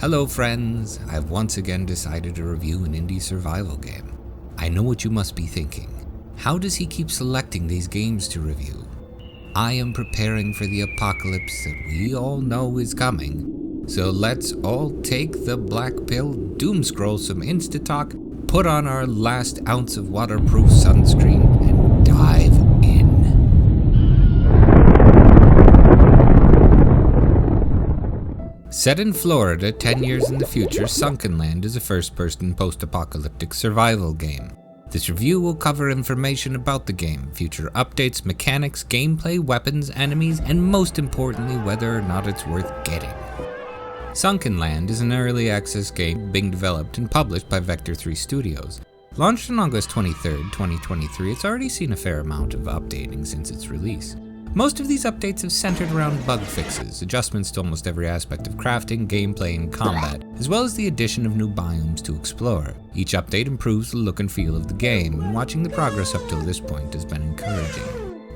Hello friends, I've once again decided to review an indie survival game. I know what you must be thinking. How does he keep selecting these games to review? I am preparing for the apocalypse that we all know is coming. So let's all take the black pill, doom scroll some InstaTalk, put on our last ounce of waterproof sunscreen, and dive in. Set in Florida 10 years in the future, Sunkenland is a first-person post-apocalyptic survival game. This review will cover information about the game, future updates, mechanics, gameplay, weapons, enemies, and most importantly, whether or not it's worth getting. Sunkenland is an early access game being developed and published by Vector 3 Studios. Launched on August 23, 2023, it's already seen a fair amount of updating since its release. Most of these updates have centered around bug fixes, adjustments to almost every aspect of crafting, gameplay, and combat, as well as the addition of new biomes to explore. Each update improves the look and feel of the game, and watching the progress up till this point has been encouraging.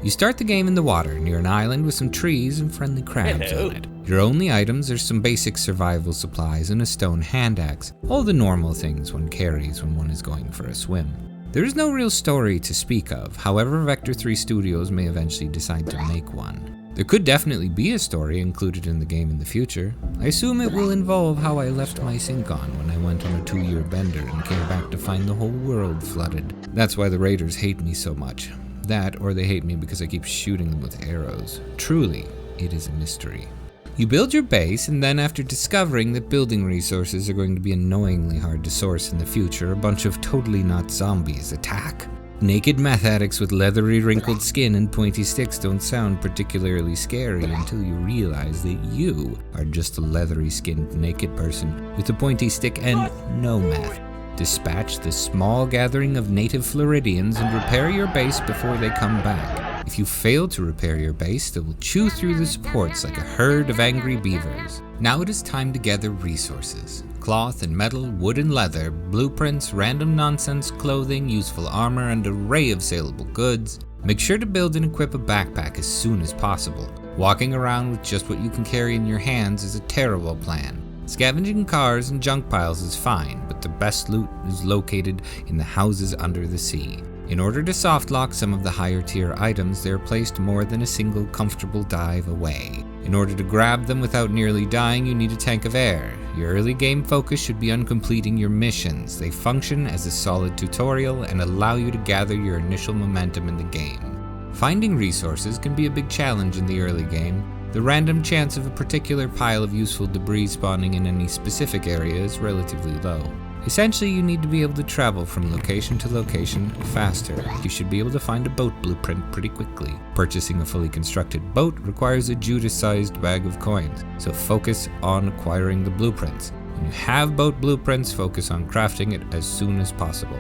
You start the game in the water, near an island with some trees and friendly crabs on it. Your only items are some basic survival supplies and a stone hand axe, all the normal things one carries when one is going for a swim. There is no real story to speak of, however Vector 3 Studios may eventually decide to make one. There could definitely be a story included in the game in the future. I assume it will involve how I left my sink on when I went on a 2-year bender and came back to find the whole world flooded. That's why the raiders hate me so much. That, or they hate me because I keep shooting them with arrows. Truly, it is a mystery. You build your base, and then after discovering that building resources are going to be annoyingly hard to source in the future, a bunch of totally not zombies attack. Naked meth addicts with leathery wrinkled skin and pointy sticks don't sound particularly scary until you realize that you are just a leathery skinned naked person with a pointy stick and no meth. Dispatch the small gathering of native Floridians and repair your base before they come back. If you fail to repair your base, they will chew through the supports like a herd of angry beavers. Now it is time to gather resources. Cloth and metal, wood and leather, blueprints, random nonsense, clothing, useful armor, and an array of saleable goods. Make sure to build and equip a backpack as soon as possible. Walking around with just what you can carry in your hands is a terrible plan. Scavenging cars and junk piles is fine, but the best loot is located in the houses under the sea. In order to softlock some of the higher tier items, they are placed more than a single comfortable dive away. In order to grab them without nearly dying, you need a tank of air. Your early game focus should be on completing your missions. They function as a solid tutorial and allow you to gather your initial momentum in the game. Finding resources can be a big challenge in the early game. The random chance of a particular pile of useful debris spawning in any specific area is relatively low. Essentially, you need to be able to travel from location to location faster. You should be able to find a boat blueprint pretty quickly. Purchasing a fully constructed boat requires a Judas-sized bag of coins, so focus on acquiring the blueprints. When you have boat blueprints, focus on crafting it as soon as possible.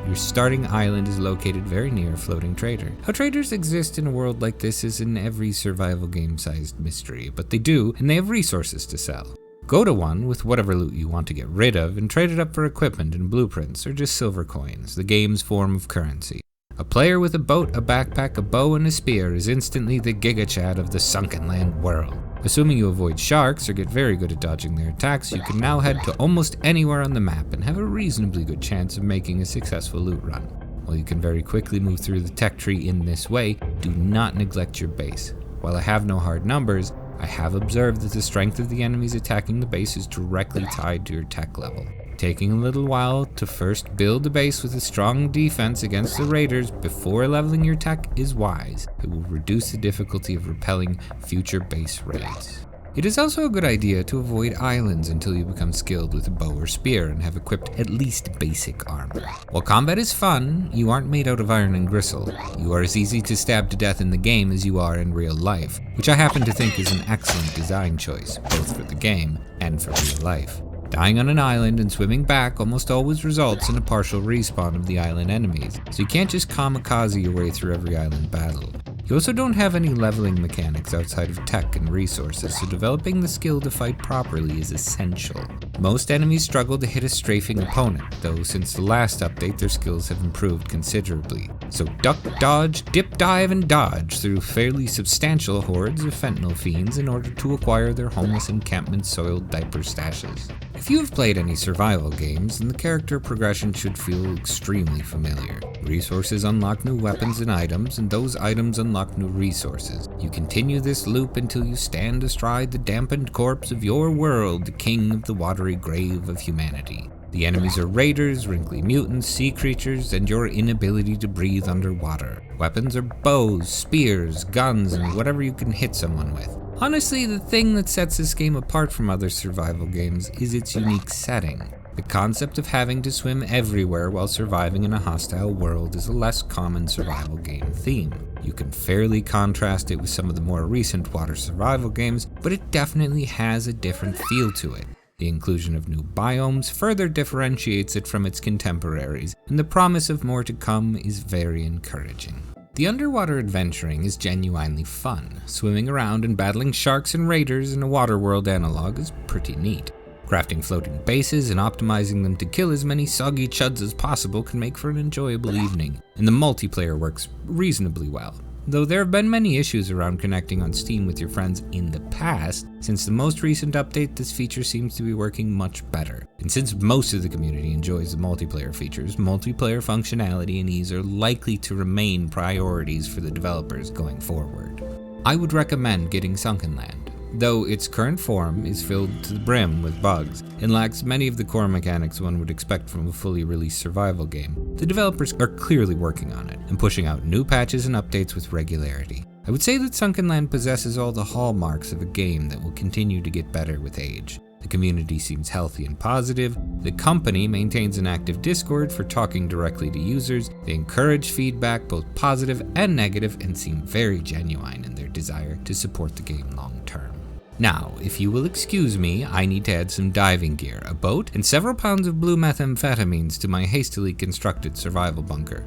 Your starting island is located very near a floating trader. How traders exist in a world like this is in every survival game-sized mystery, but they do, and they have resources to sell. Go to one with whatever loot you want to get rid of and trade it up for equipment and blueprints or just silver coins, the game's form of currency. A player with a boat, a backpack, a bow, and a spear is instantly the GigaChad of the Sunkenland world. Assuming you avoid sharks or get very good at dodging their attacks, you can now head to almost anywhere on the map and have a reasonably good chance of making a successful loot run. While you can very quickly move through the tech tree in this way, do not neglect your base. While I have no hard numbers, I have observed that the strength of the enemies attacking the base is directly tied to your tech level. Taking a little while to first build a base with a strong defense against the raiders before leveling your tech is wise. It will reduce the difficulty of repelling future base raids. It is also a good idea to avoid islands until you become skilled with a bow or spear and have equipped at least basic armor. While combat is fun, you aren't made out of iron and gristle. You are as easy to stab to death in the game as you are in real life, which I happen to think is an excellent design choice, both for the game and for real life. Dying on an island and swimming back almost always results in a partial respawn of the island enemies, so you can't just kamikaze your way through every island battle. You also don't have any leveling mechanics outside of tech and resources, so developing the skill to fight properly is essential. Most enemies struggle to hit a strafing opponent, though since the last update their skills have improved considerably. So duck, dodge, dip, dive, and dodge through fairly substantial hordes of fentanyl fiends in order to acquire their homeless encampment soiled diaper stashes. If you have played any survival games, then the character progression should feel extremely familiar. Resources unlock new weapons and items, and those items unlock new resources. You continue this loop until you stand astride the dampened corpse of your world, the king of the watery grave of humanity. The enemies are raiders, wrinkly mutants, sea creatures, and your inability to breathe underwater. Weapons are bows, spears, guns, and whatever you can hit someone with. Honestly, the thing that sets this game apart from other survival games is its unique setting. The concept of having to swim everywhere while surviving in a hostile world is a less common survival game theme. You can fairly contrast it with some of the more recent water survival games, but it definitely has a different feel to it. The inclusion of new biomes further differentiates it from its contemporaries, and the promise of more to come is very encouraging. The underwater adventuring is genuinely fun. Swimming around and battling sharks and raiders in a waterworld analog is pretty neat. Crafting floating bases and optimizing them to kill as many soggy chuds as possible can make for an enjoyable evening, and the multiplayer works reasonably well. Though there have been many issues around connecting on Steam with your friends in the past, since the most recent update this feature seems to be working much better. And since most of the community enjoys the multiplayer features, multiplayer functionality and ease are likely to remain priorities for the developers going forward. I would recommend getting Sunkenland. Though its current form is filled to the brim with bugs and lacks many of the core mechanics one would expect from a fully released survival game, the developers are clearly working on it and pushing out new patches and updates with regularity. I would say that Sunkenland possesses all the hallmarks of a game that will continue to get better with age. The community seems healthy and positive, the company maintains an active Discord for talking directly to users, they encourage feedback both positive and negative and seem very genuine in their desire to support the game long term. Now, if you will excuse me, I need to add some diving gear, a boat, and several pounds of blue methamphetamines to my hastily constructed survival bunker.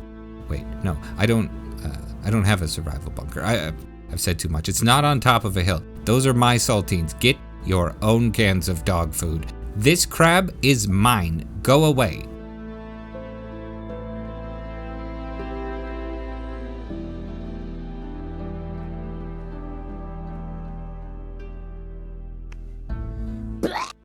Wait, no, I don't have a survival bunker. I've said too much. It's not on top of a hill. Those are my saltines. Get your own cans of dog food. This crab is mine. Go away.